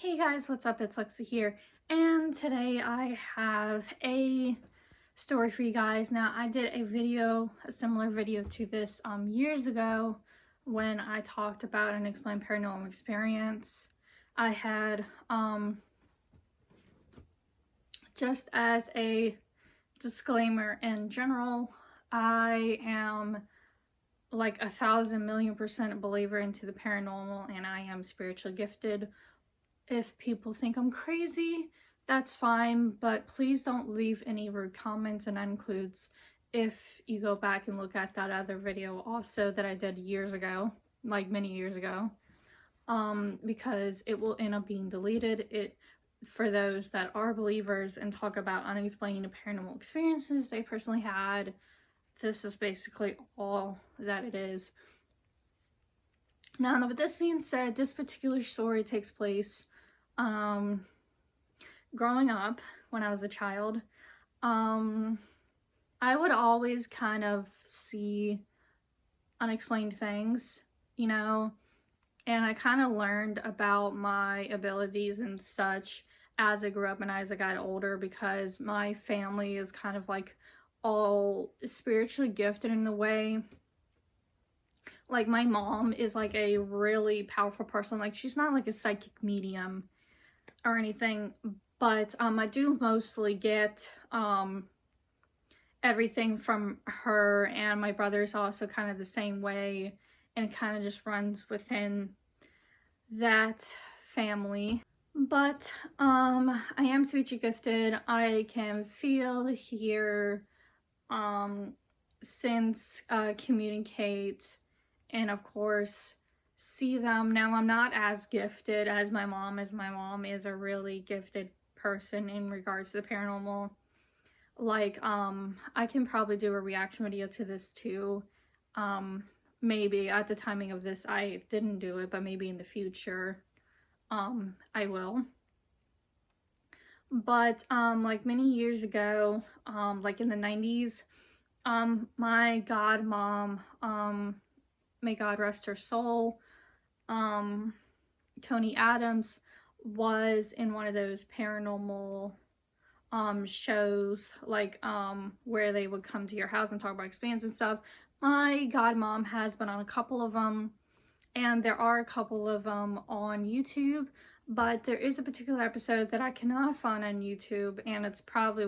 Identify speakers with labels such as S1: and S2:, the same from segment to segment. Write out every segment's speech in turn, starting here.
S1: Hey guys, what's up? It's Alexcia here, and today I have a story for you guys. Now, I did a similar video to this years ago when I talked about an explained paranormal experience I had. Just as a disclaimer in general, I am like 1,000,000,000% a believer into the paranormal, and I am spiritually gifted. If people think I'm crazy, that's fine, but please don't leave any rude comments, and that includes if you go back and look at that other video also that I did years ago, like many years ago, because it will end up being deleted. For those that are believers and talk about unexplained paranormal experiences they personally had, this is basically all that it is. Now, with this being said, this particular story takes place growing up when I was a child. I would always kind of see unexplained things, and I kind of learned about my abilities and such as I grew up and as I got older, because my family is kind of like all spiritually gifted in a way. Like, my mom is like a really powerful person. Like, she's not like a psychic medium or anything, but I do mostly get everything from her, and my brother's also kind of the same way, and it kind of just runs within that family. But I am spiritually gifted. I can feel, hear, sense, communicate, and of course see them. Now, I'm not as gifted as my mom is. My mom is a really gifted person in regards to the paranormal. Like, I can probably do a reaction video to this too. Maybe at the timing of this I didn't do it, but maybe in the future I will. But like many years ago, like in the 90s, my godmom, may God rest her soul, Tony Adams, was in one of those paranormal shows, like where they would come to your house and talk about experience and stuff. My godmom has been on a couple of them, and there are a couple of them on YouTube, but there is a particular episode that I cannot find on YouTube, and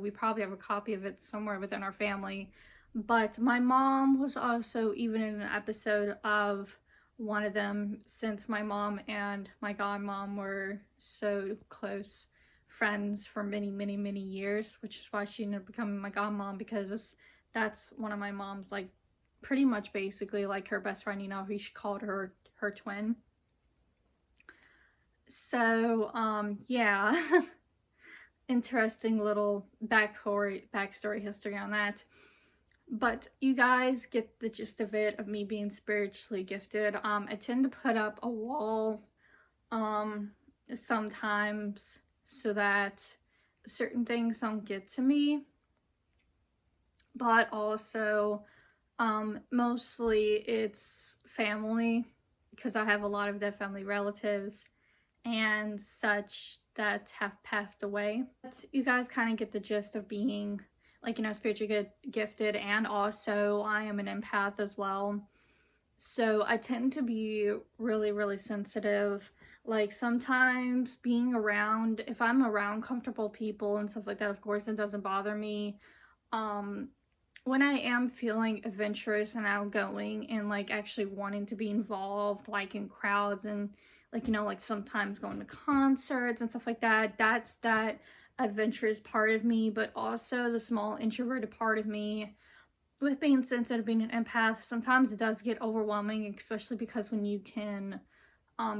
S1: we probably have a copy of it somewhere within our family. But my mom was also even in an episode of one of them, since my mom and my godmom were so close friends for many, many, many years, which is why she ended up becoming my godmom, because that's one of my mom's, like, pretty much basically like her best friend, she called her twin. So yeah. Interesting little backstory history on that. But you guys get the gist of it, of me being spiritually gifted. I tend to put up a wall sometimes so that certain things don't get to me, but also mostly it's family, because I have a lot of dead family relatives and such that have passed away. But you guys kind of get the gist of being, like, spiritually gifted, and also I am an empath as well. So I tend to be really, really sensitive. Like, sometimes being around, if I'm around comfortable people and stuff like that, of course it doesn't bother me. When I am feeling adventurous and outgoing and like actually wanting to be involved, like in crowds and like sometimes going to concerts and stuff like that, that's that adventurous part of me. But also the small introverted part of me, with being sensitive, being an empath, sometimes it does get overwhelming, especially because when you can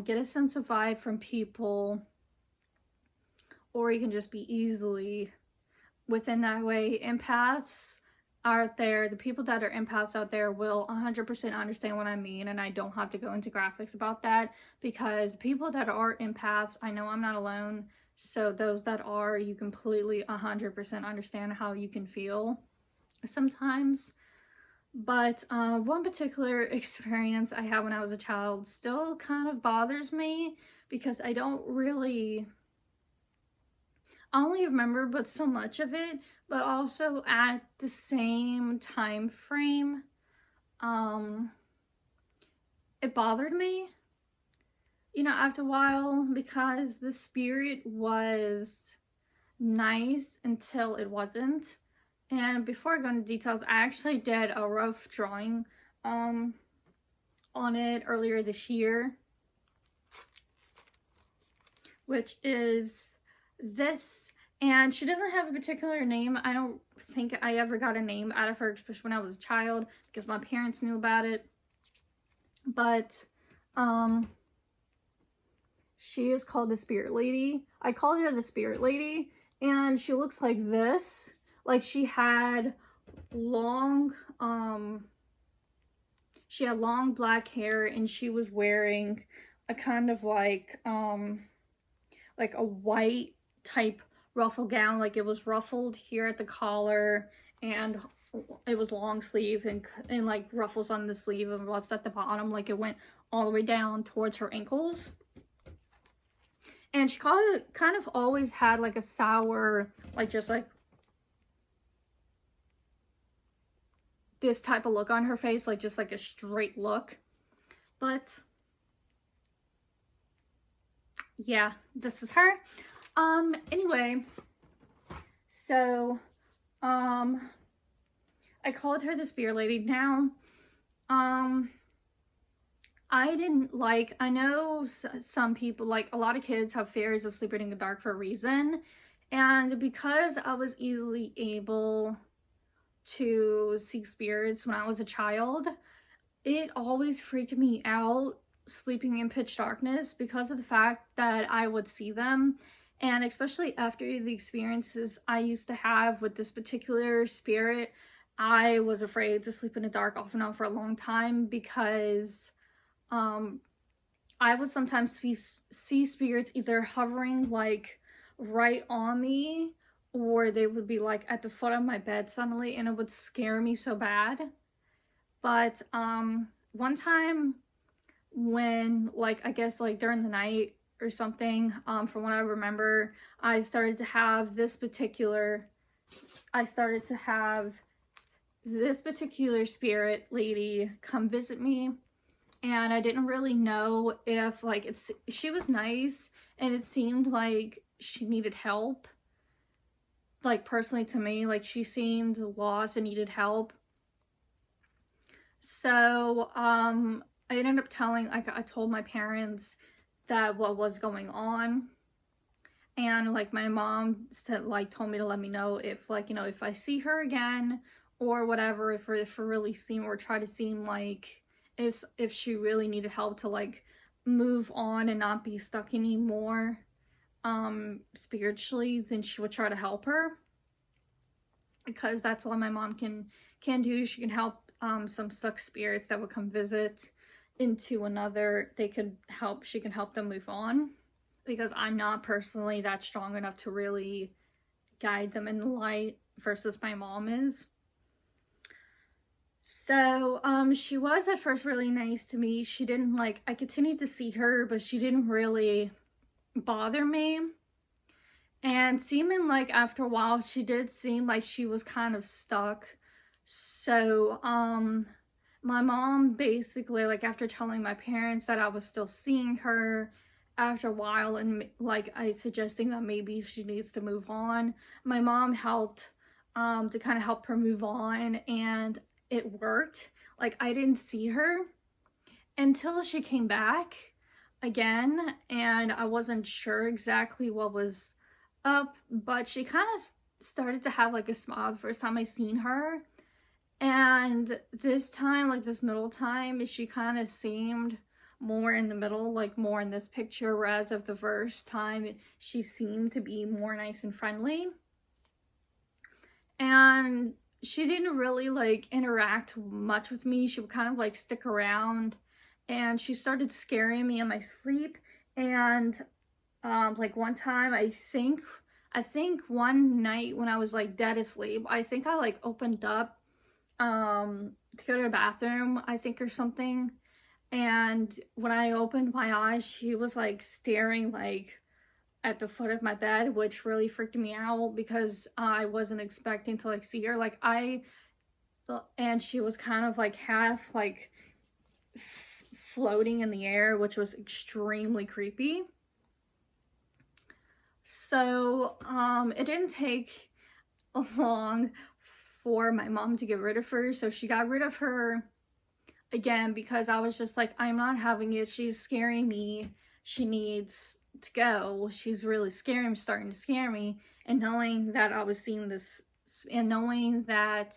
S1: get a sense of vibe from people, or you can just be easily within that way. Empaths out there, the people that are empaths out there will 100% understand what I mean, and I don't have to go into graphics about that, because people that are empaths, I know I'm not alone. So those that are, you completely 100% understand how you can feel sometimes. But one particular experience I had when I was a child still kind of bothers me, because I only remember but so much of it, but also at the same time frame, it bothered me, you know, after a while, because the spirit was nice until it wasn't. And before I go into details, I actually did a rough drawing on it earlier this year, which is this. And she doesn't have a particular name. I don't think I ever got a name out of her, especially when I was a child, because my parents knew about it. But she is called the Spirit Lady. I called her the Spirit Lady, and she looks like this. Like she had long black hair, and she was wearing a kind of like a white type ruffle gown. Like it was ruffled here at the collar, and it was long sleeve and like ruffles on the sleeve and ruffs at the bottom. Like it went all the way down towards her ankles. And she kind of always had like a sour, like just like this type of look on her face, like just like a straight look. But yeah, this is her. Anyway, so I called her the Spirit Lady. Now I know some people, like a lot of kids have fears of sleeping in the dark for a reason, and because I was easily able to see spirits when I was a child, it always freaked me out sleeping in pitch darkness because of the fact that I would see them. And especially after the experiences I used to have with this particular spirit, I was afraid to sleep in the dark off and on for a long time, because I would sometimes see spirits either hovering like right on me, or they would be like at the foot of my bed suddenly, and it would scare me so bad. But one time when, like, I guess like during the night or something, from what I remember, I started to have this particular Spirit Lady come visit me. And I didn't really know if, like, she was nice, and it seemed like she needed help. Like, personally to me, like, she seemed lost and needed help. So, I ended up telling, like, I told my parents that what was going on. And, like, my mom said, like, told me to let me know if, like, you know, if I see her again or whatever, if it really seemed, or try to seem like if she really needed help to like move on and not be stuck anymore spiritually, then she would try to help her, because that's what my mom can do. She can help some stuck spirits that would come visit into another. She can help them move on, because I'm not personally that strong enough to really guide them in the light versus my mom is. So, she was at first really nice to me. She didn't, like, I continued to see her, but she didn't really bother me. And seeming like after a while, she did seem like she was kind of stuck. So, my mom basically, like, after telling my parents that I was still seeing her after a while, and like I suggesting that maybe she needs to move on, my mom helped to kind of help her move on, and it worked. Like, I didn't see her until she came back again, and I wasn't sure exactly what was up, but she kind of started to have like a smile the first time I seen her. And this time, like this middle time, she kind of seemed more in the middle, like more in this picture, whereas of the first time she seemed to be more nice and friendly. And she didn't really like interact much with me. She would kind of like stick around, and she started scaring me in my sleep. And like one time, I think one night when I was like dead asleep, I think I like opened up to go to the bathroom, I think, or something, And when I opened my eyes, she was like staring like at the foot of my bed, which really freaked me out because I wasn't expecting to like see her. And she was kind of like half like floating in the air, which was extremely creepy. So it didn't take long for my mom to get rid of her. So she got rid of her again because I was just like, I'm not having it. She's scaring me. She needs to go. She's really starting to scare me. And knowing that I was seeing this, and knowing that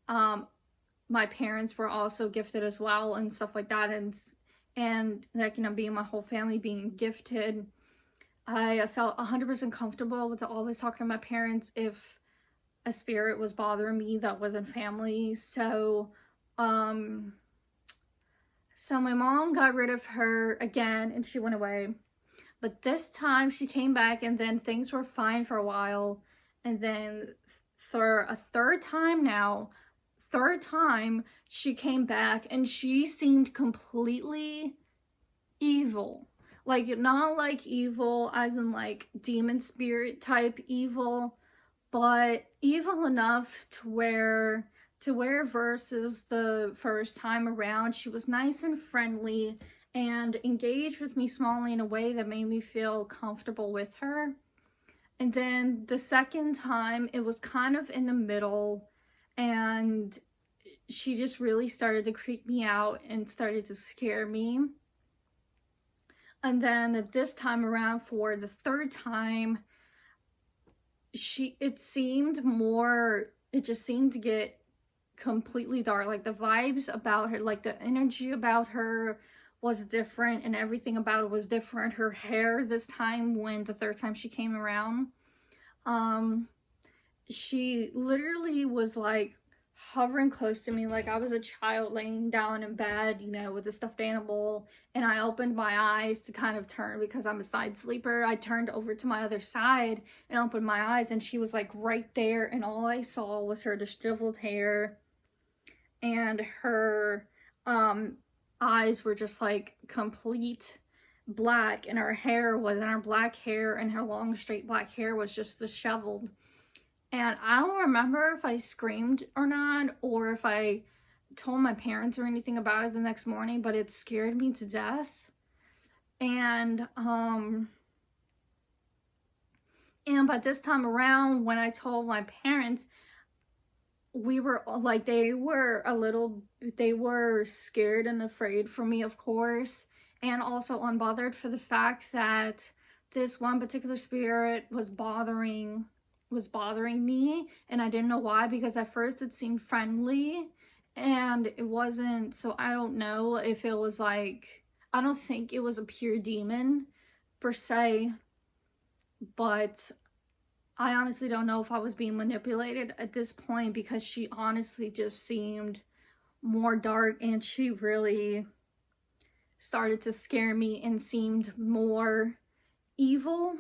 S1: my parents were also gifted as well and stuff like that, and like, you know, being my whole family being gifted, I felt 100% comfortable with always talking to my parents if a spirit was bothering me that wasn't family. So my mom got rid of her again and she went away. But this time she came back and then things were fine for a while. And then for a third time she came back and she seemed completely evil. Like, not like evil as in like demon spirit type evil, but evil enough to where versus the first time around, she was nice and friendly and engaged with me smallly in a way that made me feel comfortable with her. And then the second time, it was kind of in the middle, and she just really started to creep me out and started to scare me. And then this time around, for the third time, it just seemed to get completely dark. Like the vibes about her, like the energy about her was different and everything about it was different. Her hair this time, when the third time she came around, she literally was like hovering close to me like I was a child laying down in bed, you know, with a stuffed animal, and I opened my eyes to kind of turn because I'm a side sleeper. I turned over to my other side and opened my eyes, and she was like right there, and all I saw was her disheveled hair, and her eyes were just like complete black, and her black hair and her long straight black hair was just disheveled. And I don't remember if I screamed or not, or if I told my parents or anything about it the next morning, but it scared me to death. And by this time around, when I told my parents, we were like, they were scared and afraid for me, of course, and also unbothered for the fact that this one particular spirit was bothering me, and I didn't know why, because at first it seemed friendly and it wasn't. So I don't know if it was like, I don't think it was a pure demon per se, but I honestly don't know if I was being manipulated at this point, because she honestly just seemed more dark, and she really started to scare me and seemed more evil.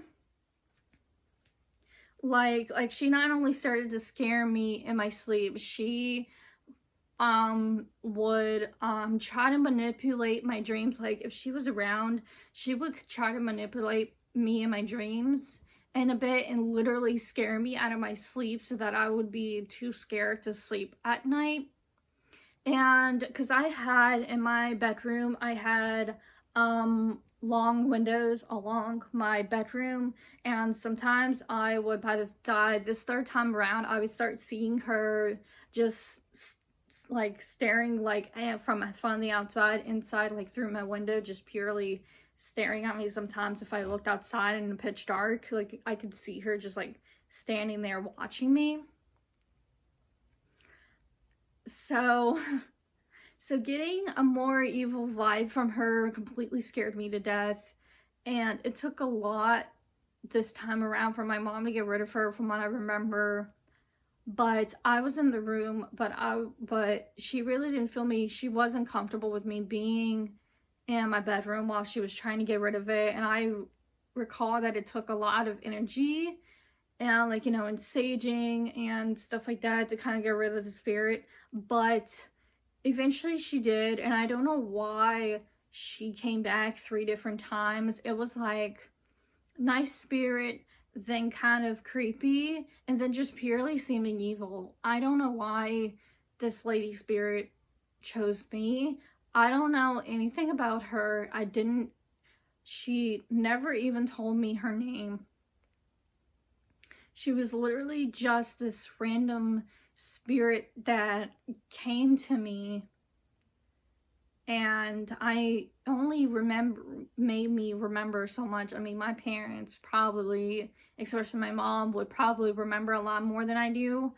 S1: Like she not only started to scare me in my sleep, she would try to manipulate my dreams. Like if she was around, she would try to manipulate me in my dreams in a bit and literally scare me out of my sleep so that I would be too scared to sleep at night. And because I had in my bedroom, I had long windows along my bedroom, and sometimes I would, this third time around, I would start seeing her just like staring like from the outside inside, like through my window, just purely staring at me. Sometimes if I looked outside in the pitch dark, like I could see her just like standing there watching me. So getting a more evil vibe from her completely scared me to death, and it took a lot this time around for my mom to get rid of her, from what I remember. But I was in the room, but she really didn't feel me. She wasn't comfortable with me being in my bedroom while she was trying to get rid of it. And I recall that it took a lot of energy and, like, you know, and saging and stuff like that to kind of get rid of the spirit. But eventually she did, and I don't know why she came back 3 different times. It was like nice spirit, then kind of creepy, and then just purely seeming evil. I don't know why this lady spirit chose me. I don't know anything about her. She never even told me her name. She was literally just this random spirit that came to me, and I only made me remember so much. I mean, my parents probably, especially my mom, would probably remember a lot more than I do,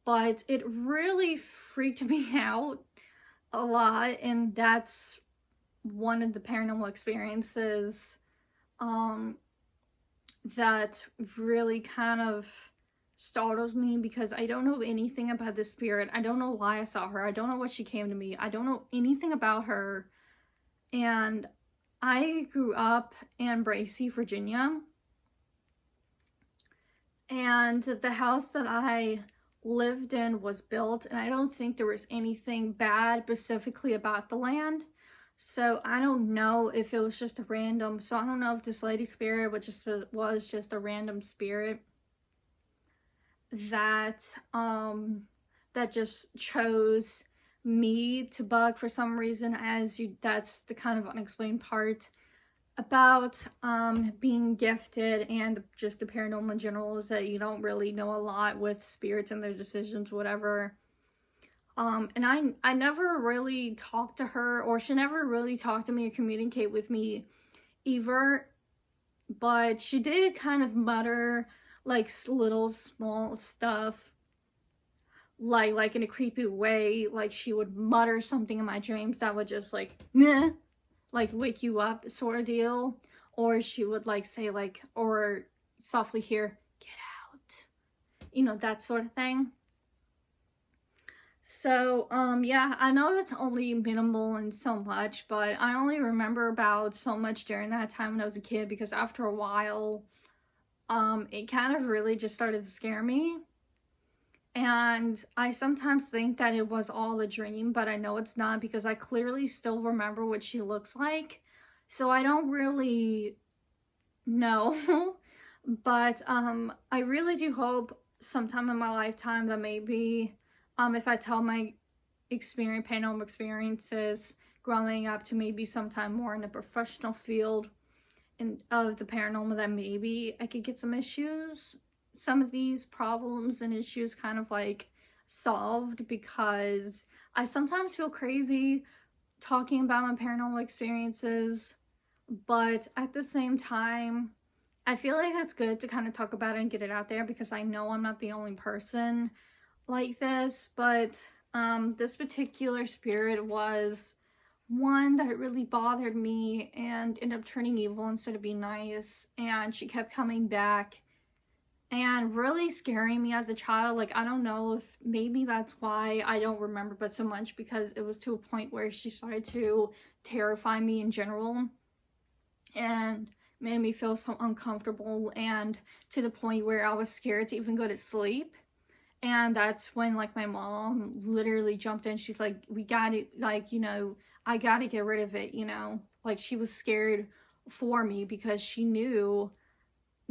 S1: but it really freaked me out a lot, and that's one of the paranormal experiences that really kind of startles me, because I don't know anything about this spirit. I don't know why I saw her. I don't know what she came to me. I don't know anything about her. And I grew up in Bracy, Virginia. And the house that I lived in was built, and I don't think there was anything bad specifically about the land. So I don't know if it was just a random, so I don't know if this lady spirit was just a random spirit that that just chose me to bug for some reason. That's the kind of unexplained part about being gifted and just the paranormal in general, is that you don't really know a lot with spirits and their decisions, whatever. And I never really talked to her, or she never really talked to me or communicate with me either, but she did kind of mutter like little small stuff, like in a creepy way. Like she would mutter something in my dreams that would just like meh, like wake you up sort of deal. Or she would like say like, or softly hear, get out, you know, that sort of thing. So yeah, I know it's only minimal and so much, but I only remember about so much during that time when I was a kid, because after a while it kind of really just started to scare me. And I sometimes think that it was all a dream, but I know it's not, because I clearly still remember what she looks like. So I don't really know. But I really do hope sometime in my lifetime that maybe if I tell my paranormal experiences growing up to maybe sometime more in the professional field of the paranormal, that maybe I could get some of these problems and issues kind of like solved, because I sometimes feel crazy talking about my paranormal experiences, but at the same time I feel like that's good to kind of talk about it and get it out there, because I know I'm not the only person like this. But this particular spirit was one that really bothered me and ended up turning evil instead of being nice, and she kept coming back and really scaring me as a child. Like, I don't know if maybe that's why I don't remember but so much, because it was to a point where she started to terrify me in general and made me feel so uncomfortable, and to the point where I was scared to even go to sleep. And that's when like my mom literally jumped in. She's like, we gotta, like, you know, I gotta get rid of it, you know. Like, she was scared for me, because she knew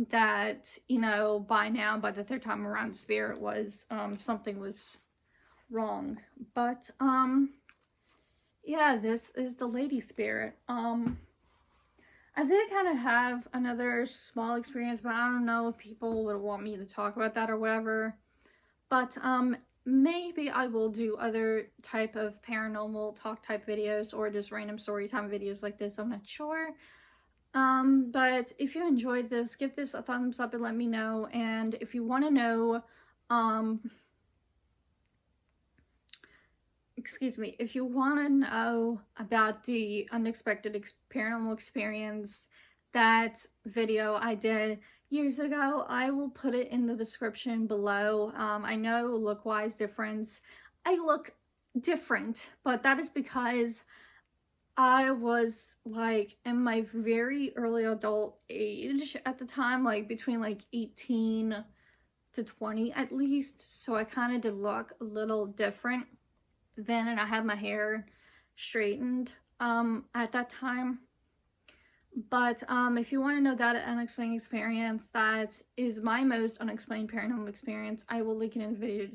S1: that, you know, by the 3rd time around, the spirit was something was wrong. But yeah, this is the lady spirit. I did kind of have another small experience, but I don't know if people would want me to talk about that or whatever. But maybe I will do other type of paranormal talk type videos, or just random story time videos like this. I'm not sure. But if you enjoyed this, give this a thumbs up and let me know. And if you want to know, if you want to know about the unexpected paranormal experience, that video I did years ago, I will put it in the description below. I know look-wise difference, I look different, but that is because I was like in my very early adult age at the time, like between like 18 to 20 at least, so I kind of did look a little different then, and I had my hair straightened at that time. But if you want to know that unexplained experience, that is my most unexplained paranormal experience, I will link it in the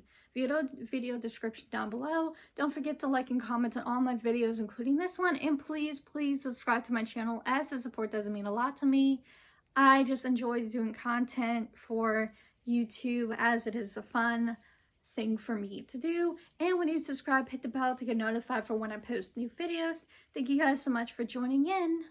S1: video description down below. Don't forget to like and comment on all my videos, including this one, and please subscribe to my channel, as the support does mean a lot to me. I just enjoy doing content for YouTube, as it is a fun thing for me to do. And when you subscribe, hit the bell to get notified for when I post new videos. Thank you guys so much for joining in.